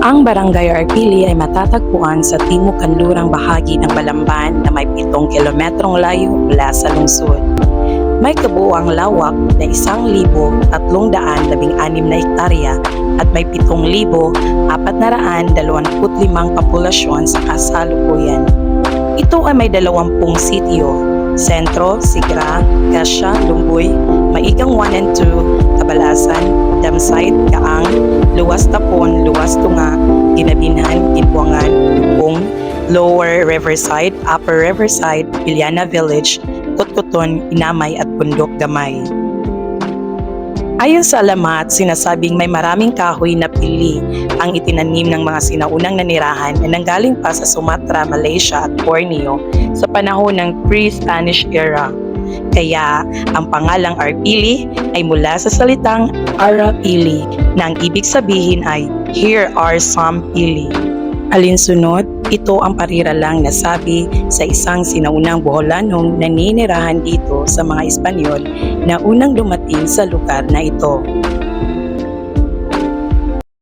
Ang Barangay Arpili ay matatagpuan sa timog kanlurang bahagi ng Balamban na may 7 kilometrong layo mula sa lungsod. May kabuuang lawak na 1,316 na hektarya at may 7,425 populasyon sa kasalukuyan. Ito ay may 20 sityo: Sentro, Sigra, Gasya, Lumboy, Maigang 1 and 2, Tabalasan, Damsite, Gaang, Luwas Tapon, Luwas Tunga, Ginabinhan, Ginbuangan, Lubong, Lower Riverside, Upper Riverside, Iliana Village, Kutkuton, Inamay at Bundok Gamay. Ayon sa alamat, sinasabing may maraming kahoy na pili ang itinanim ng mga sinaunang nanirahan na nanggaling pa sa Sumatra, Malaysia at Borneo sa panahon ng pre-Spanish era. Kaya ang pangalang Arpili ay mula sa salitang Arapili na ang ibig sabihin ay here are some pili. Alinsunod, ito ang pariralang nasabi sa isang sinaunang Boholanong naninirahan dito sa mga Espanyol na unang dumating sa lugar na ito.